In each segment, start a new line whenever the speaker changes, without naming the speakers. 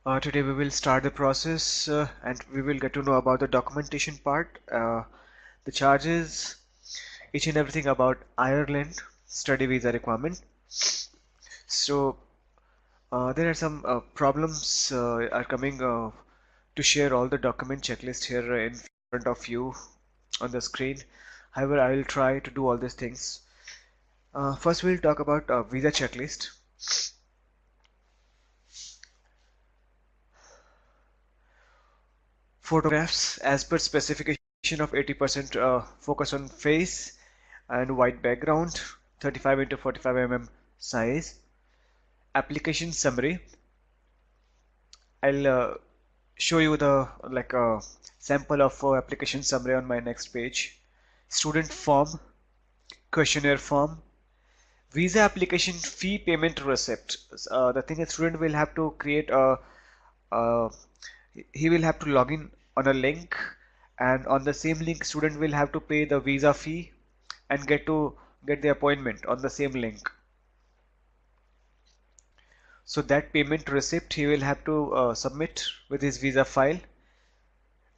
Today we will start the process and we will get to know about the documentation part, the charges, each and everything about Ireland study visa requirement. So there are some problems are coming to share all the document checklist here in front of you on the screen. However, I will try to do all these things. First, we'll talk about visa checklist. Photographs as per specification of 80% focus on face and white background, 35 into 45 mm size. Application summary. I'll show you the sample of application summary on my next page. Student form, questionnaire form, visa application fee payment receipt. The thing is, student will have to create a he will have to log in on a link, and on the same link student will have to pay the visa fee and get the appointment on the same link. So that payment receipt he will have to submit with his visa file.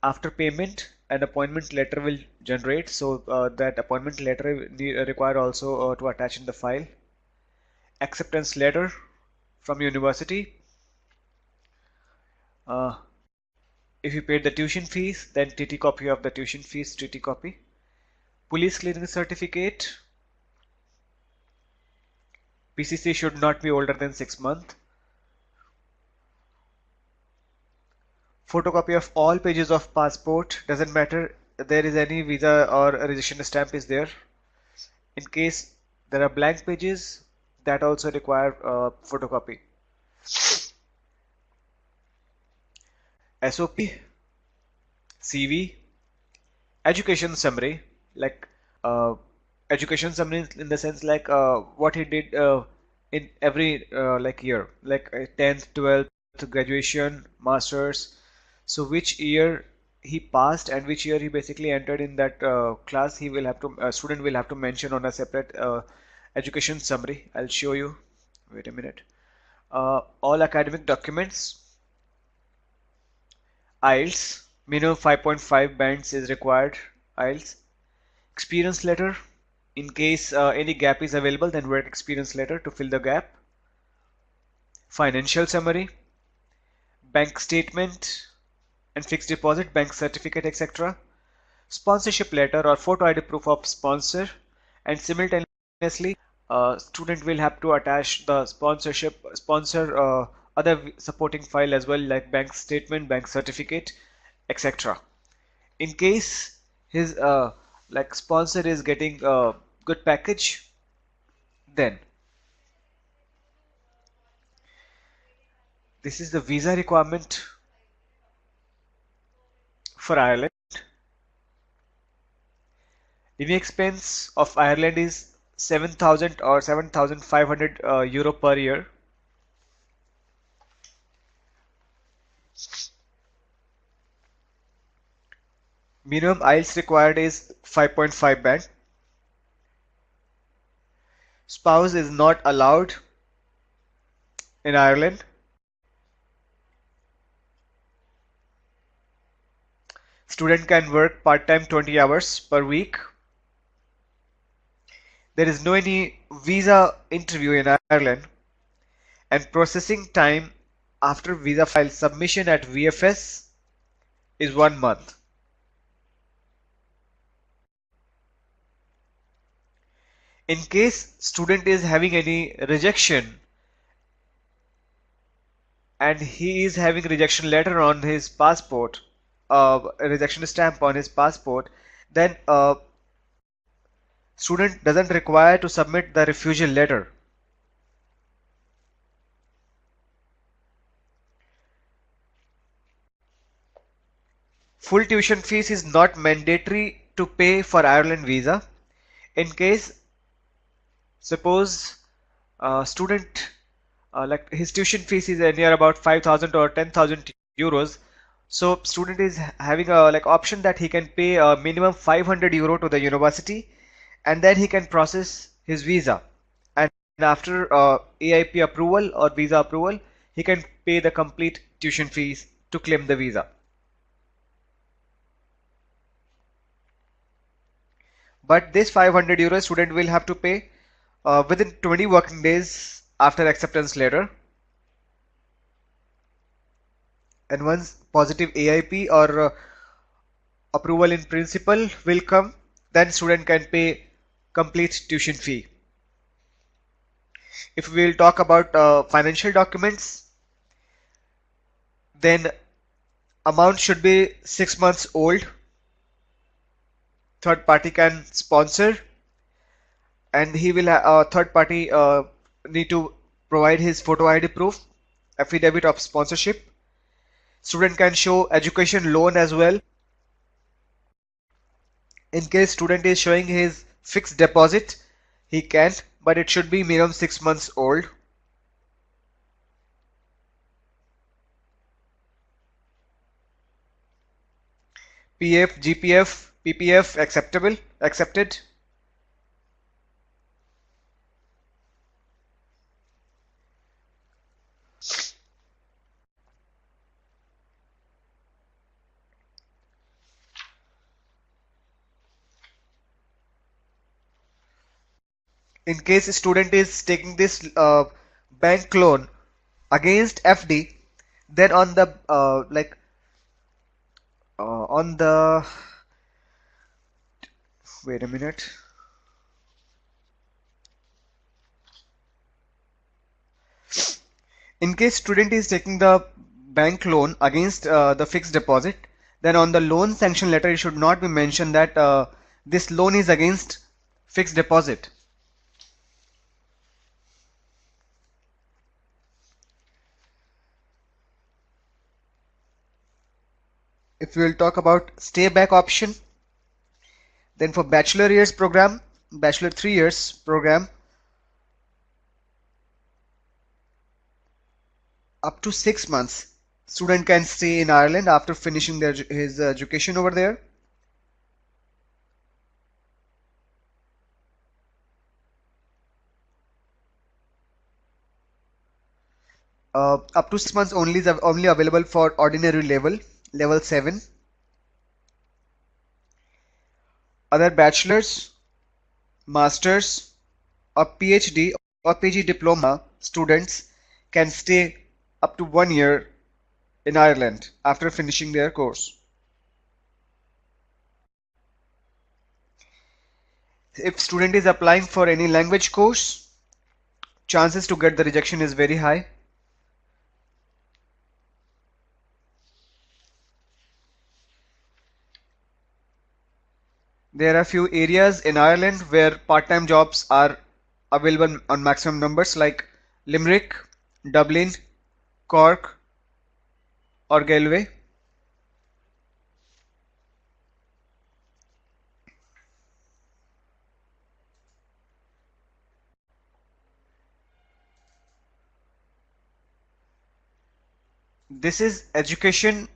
After payment, an appointment letter will generate, so that appointment letter require also to attach in the file. Acceptance letter from university. If you paid the tuition fees, then TT copy of the tuition fees, TT copy. Police clearance certificate. PCC should not be older than 6 months. Photocopy of all pages of passport, doesn't matter there is any visa or a registration stamp is there. In case there are blank pages, that also require photocopy. SOP, CV, education summary, like education summary in the sense like what he did in every year, like 10th, 12th, graduation, masters. So which year he passed and which year he basically entered in that class, he will have to student will have to mention on a separate education summary. I'll show you. Wait a minute. All academic documents. IELTS, minimum 5.5 bands is required. IELTS. Experience letter, in case any gap is available, then work experience letter to fill the gap. Financial summary, bank statement and fixed deposit, bank certificate, etc. Sponsorship letter or photo ID proof of sponsor, and simultaneously student will have to attach the sponsor other supporting file as well, like bank statement, bank certificate, etc. In case his sponsor is getting a good package, then this is the visa requirement for Ireland. Living expense of Ireland is 7,000 or 7,500 euro per year. Minimum IELTS required is 5.5 band. Spouse is not allowed in Ireland. Student can work part-time 20 hours per week. There is no any visa interview in Ireland, and processing time after visa file submission at VFS is 1 month. In case student is having any rejection and he is having rejection letter on his passport, a rejection stamp on his passport, then student doesn't require to submit the refusal letter. Full tuition fees is not mandatory to pay for Ireland visa. In case suppose student like his tuition fees is near about 5,000 or 10,000 euros, so student is having a option that he can pay a minimum 500 euro to the university, and then he can process his visa, and after AIP approval or visa approval, he can pay the complete tuition fees to claim the visa. But this 500 euros student will have to pay within 20 working days after acceptance letter. And once positive AIP or approval in principle will come, then student can pay complete tuition fee. If we will talk about financial documents, then amount should be 6 months old. Third party can sponsor, and he will third party need to provide his photo ID proof, affidavit of sponsorship. Student can show education loan as well. In case student is showing his fixed deposit, he can, but it should be minimum 6 months old. PF, GPF, PPF acceptable, accepted. In case a student is taking this bank loan against FD, then on the on the wait a minute. In case student is taking the bank loan against the fixed deposit, then on the loan sanction letter it should not be mentioned that this loan is against fixed deposit. If we will talk about stay back option, then for bachelor years program, bachelor 3 years program, up to 6 months, student can stay in Ireland after finishing his education over there. Up to 6 months only is only available for ordinary level 7. Other bachelors, masters, or PhD or PG diploma students can stay up to 1 year in Ireland after finishing their course. If student is applying for any language course, chances to get the rejection is very high. There are few areas in Ireland where part-time jobs are available on maximum numbers like Limerick, Dublin, Cork, or Galway. This is education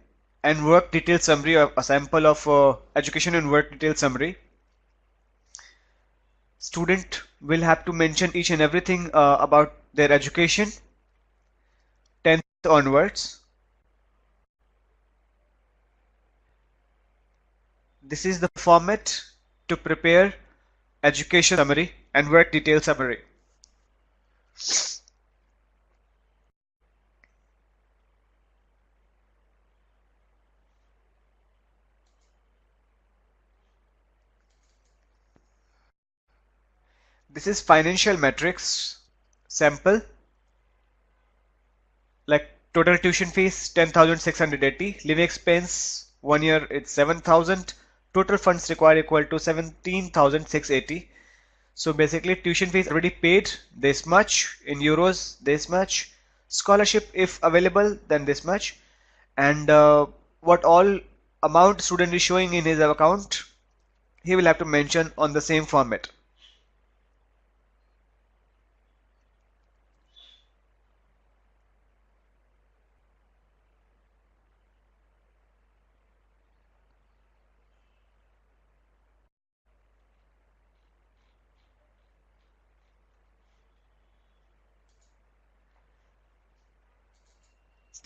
and work detail summary, a sample of education and work detail summary. Student will have to mention each and everything about their education, 10th onwards. This is the format to prepare education summary and work detail summary. This is financial metrics sample, like total tuition fees 10,680, living expense 1 year it's 7,000, total funds required equal to 17,680. So basically tuition fees already paid this much in euros, this much, scholarship if available then this much, and what all amount student is showing in his account he will have to mention on the same format.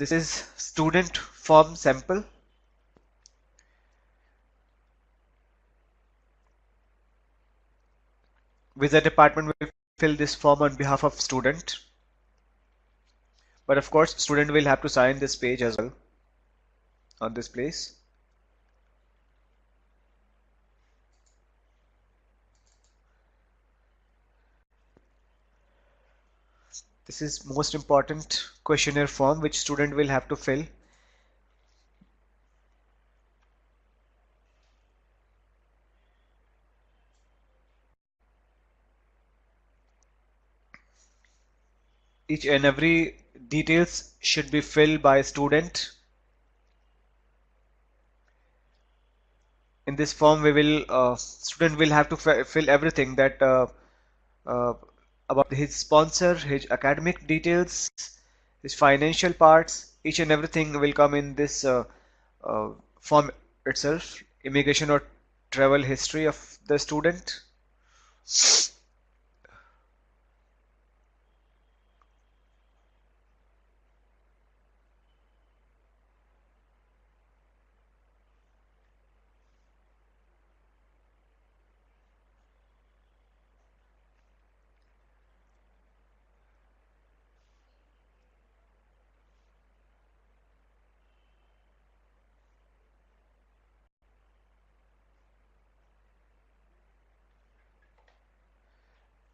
This is student form sample. Visa department will fill this form on behalf of student. But of course, student will have to sign this page as well on this place. This is most important questionnaire form which student will have to fill. Each and every details should be filled by a student. In this form, we will student will have to fill everything that uh, about his sponsor, his academic details, his financial parts. Each and everything will come in this uh, form itself. Immigration or travel history of the student.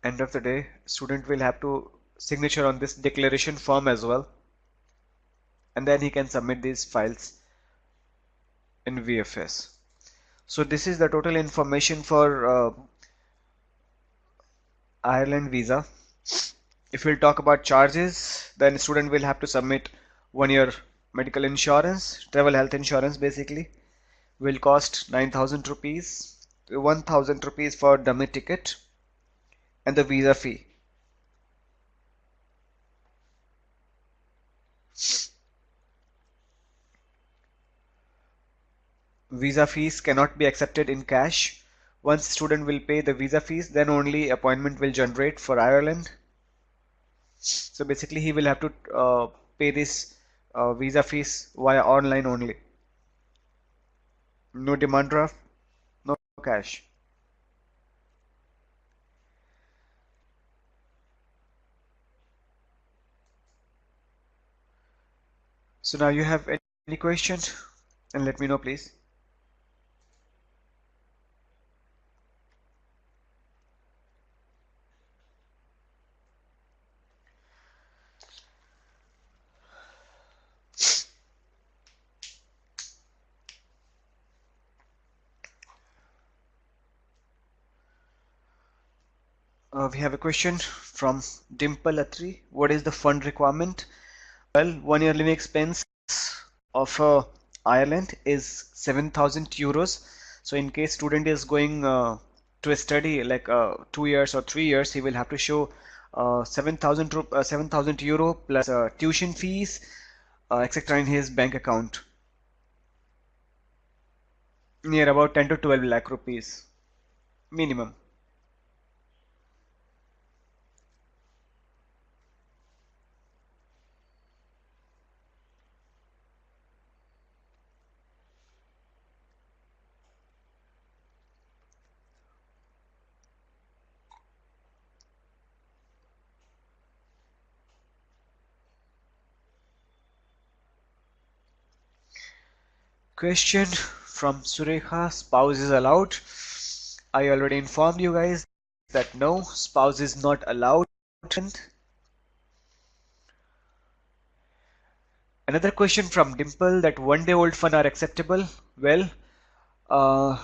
End of the day, student will have to signature on this declaration form as well, and then he can submit these files in VFS. So this is the total information for Ireland visa. If we'll talk about charges, then student will have to submit 1 year medical insurance, travel health insurance basically, will cost 9,000 rupees, 1,000 rupees for dummy ticket, and the visa fee. Visa fees cannot be accepted in cash. Once student will pay the visa fees, then only appointment will generate for Ireland. So basically he will have to pay this visa fees via online only. No demand draft, no cash. So now you have any question, and let me know please. We have a question from Dimple Atri. What is the fund requirement? Well, 1 year living expense of Ireland is 7,000 euros. So in case student is going to a study like 2 years or 3 years, he will have to show 7,000 euro plus tuition fees, etc. in his bank account. Near about 10 to 12 lakh rupees minimum. Question from Surekha, spouse is allowed. I already informed you guys that no, spouse is not allowed. Another question from Dimple, that 1 day old fun are acceptable. Well, uh,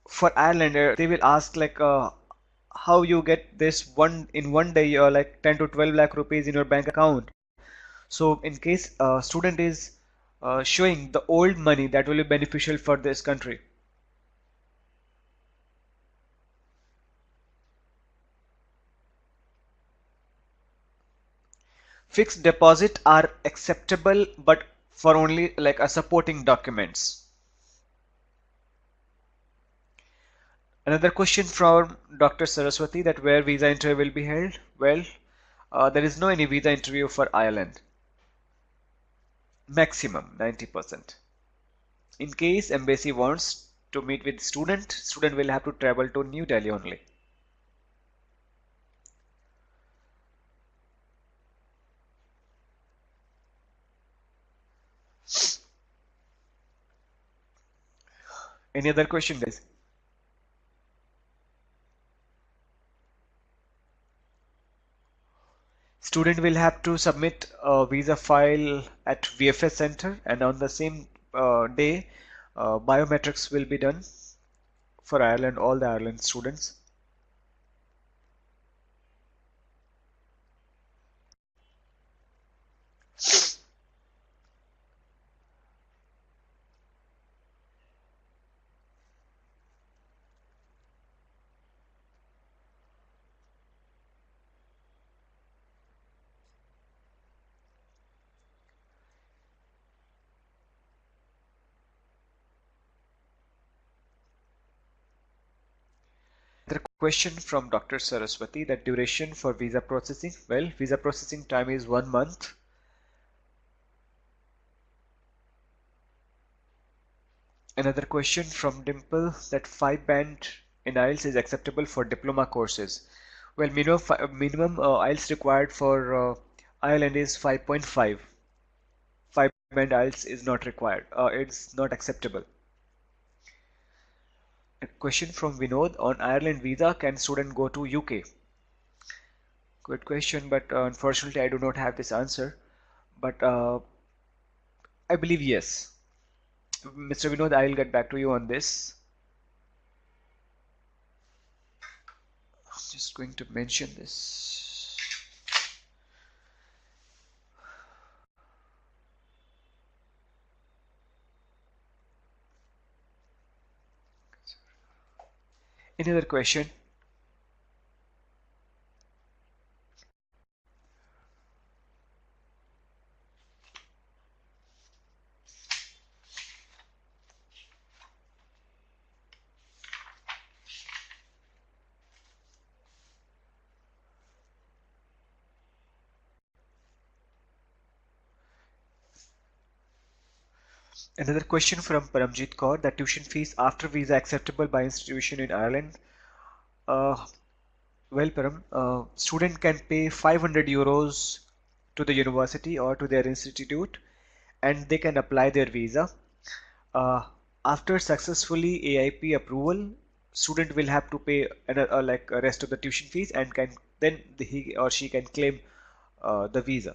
for Ireland, they will ask like how you get this one in 1 day, you're like 10 to 12 lakh rupees in your bank account. So in case student is showing the old money, that will be beneficial for this country. Fixed deposit are acceptable, but for only like a supporting documents. Another question from Dr. Saraswati, that where visa interview will be held. Well, there is no any visa interview for Ireland. maximum 90%. In case embassy wants to meet with student will have to travel to New Delhi only. Any other question, guys? Student will have to submit a visa file at VFS Center, and on the same day, biometrics will be done for Ireland, all the Ireland students. The question from Dr. Saraswati, that duration for visa processing. Well, visa processing time is 1 month. Another question from Dimple, that 5 band in IELTS is acceptable for diploma courses. Well, minimum IELTS required for Ireland is 5.5. 5 band IELTS is not required. It's not acceptable. A question from Vinod, on Ireland visa, can student go to UK? Good question, but unfortunately I do not have this answer. But I believe yes. Mr. Vinod, I'll get back to you on this. I'm just going to mention this. Any other question? Another question from Paramjit Kaur, that tuition fees after visa acceptable by institution in Ireland. Uh, well, Param, student can pay 500 euros to the university or to their institute, and they can apply their visa. After successfully AIP approval, student will have to pay like a rest of the tuition fees, and can then he or she can claim the visa.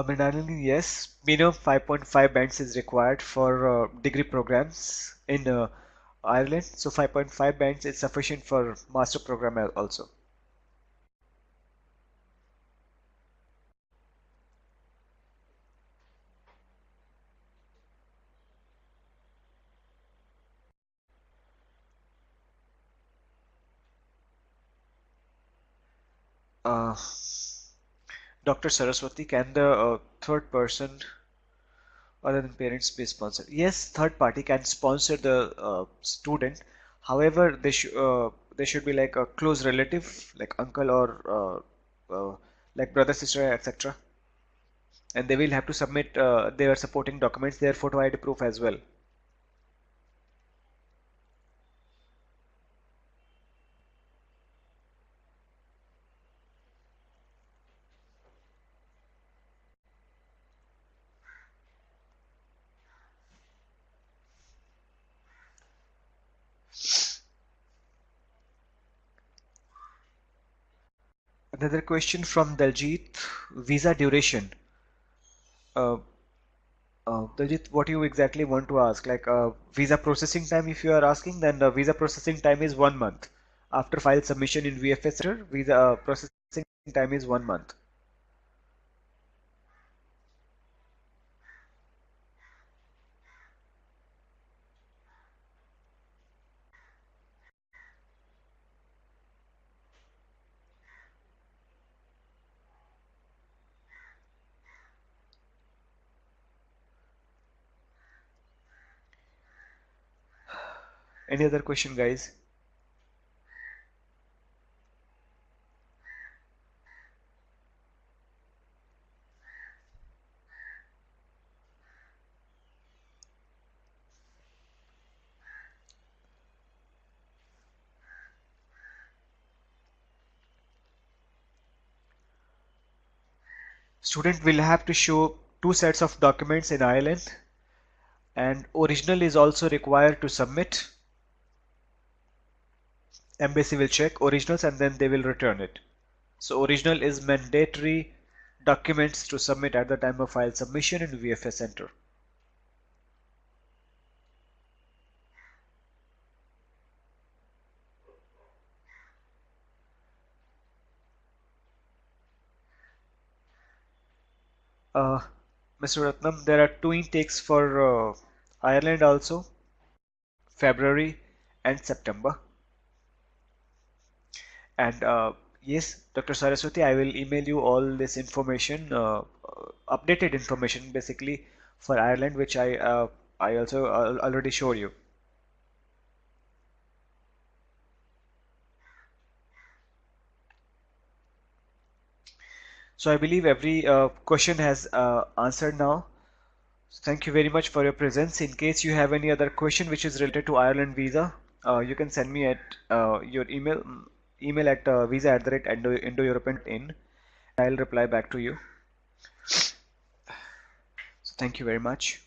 In Ireland, yes, minimum 5.5 bands is required for degree programs in Ireland. So 5.5 bands is sufficient for master program also. Uh, Dr. Saraswati, can the third person other than parents be sponsored? Yes, third party can sponsor the student. However, they should be like a close relative, like uncle or like brother, sister, etc. And they will have to submit their supporting documents, their photo ID proof as well. Another question from Daljit, visa duration. Uh, Daljit, what you exactly want to ask? Like visa processing time, if you are asking, then the visa processing time is 1 month. After file submission in VFS Center, visa processing time is 1 month. Any other question, guys? Student will have to show two sets of documents in Ireland, and original is also required to submit. Embassy will check originals and then they will return it. So original is mandatory documents to submit at the time of file submission in VFS Center. Uh, Mr. Ratnam, there are two intakes for Ireland also, February and September. And yes, Dr. Saraswati, I will email you all this information, updated information basically for Ireland, which I also already showed you. So I believe every question has answered now. So thank you very much for your presence. In case you have any other question which is related to Ireland visa, you can send me at your email at visa@indo-european.in. I'll reply back to you. So thank you very much.